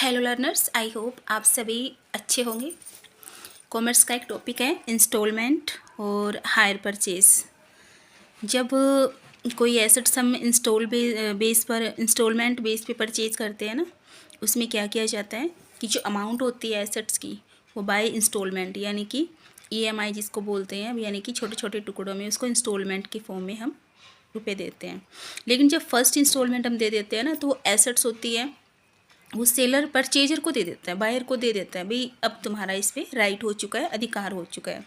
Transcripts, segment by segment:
Hello learners, I hope आप सभी अच्छे होंगे। कॉमर्स का एक टॉपिक है इंस्टॉलमेंट और हायर परचेज। जब कोई एसेट्स हम इंस्टॉलमेंट बेस पे परचेज करते हैं ना, उसमें क्या किया जाता है कि जो अमाउंट होती है एसेट्स की वो बाय इंस्टॉलमेंट यानी कि EMI जिसको बोलते हैं, यानी कि छोटे छोटे टुकड़ों में उसको इंस्टॉलमेंट के फॉर्म में हम रुपए देते हैं। लेकिन जब फर्स्ट इंस्टॉलमेंट हम दे देते हैं ना, तो वो एसेट्स होती है, वो सेलर परचेजर को दे देता है, बायर को दे देता है, भाई अब तुम्हारा इस पर राइट हो चुका है, अधिकार हो चुका है,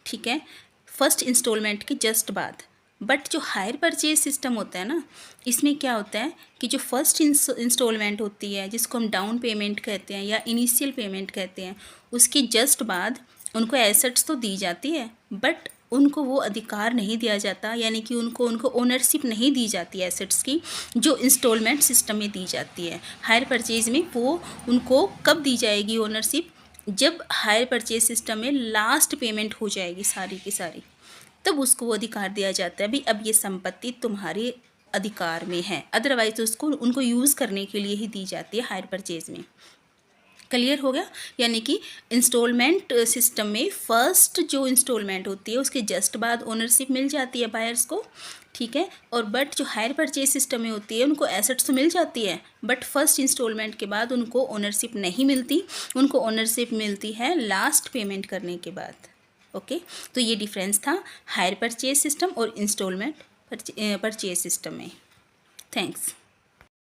ठीक है, फर्स्ट इंस्टॉलमेंट के जस्ट बाद। बट जो हायर परचेज सिस्टम होता है ना, इसमें क्या होता है कि जो फर्स्ट इंस्टॉलमेंट होती है, जिसको हम डाउन पेमेंट कहते हैं या इनिशियल पेमेंट कहते हैं, उसके जस्ट बाद उनको एसेट्स तो दी जाती है, बट उनको वो अधिकार नहीं दिया जाता, यानी कि उनको ओनरशिप नहीं दी जाती एसेट्स की, जो इंस्टॉलमेंट सिस्टम में दी जाती है। हायर परचेज में वो उनको कब दी जाएगी ओनरशिप? जब हायर परचेज सिस्टम में लास्ट पेमेंट हो जाएगी सारी की सारी, तब उसको वो अधिकार दिया जाता है, भाई अब ये संपत्ति तुम्हारे अधिकार में है। अदरवाइज तो उसको उनको यूज़ करने के लिए ही दी जाती है हायर परचेज में। क्लियर हो गया? यानी कि इंस्टॉलमेंट सिस्टम में फर्स्ट जो इंस्टॉलमेंट होती है उसके जस्ट बाद ओनरशिप मिल जाती है बायर्स को, ठीक है। और बट जो हायर परचेज सिस्टम में होती है उनको एसेट्स तो मिल जाती है, बट फर्स्ट इंस्टॉलमेंट के बाद उनको ओनरशिप नहीं मिलती, उनको ओनरशिप मिलती है लास्ट पेमेंट करने के बाद। ओके, तो ये डिफरेंस था हायर परचेज सिस्टम और इंस्टॉलमेंट परचेज सिस्टम में। थैंक्स।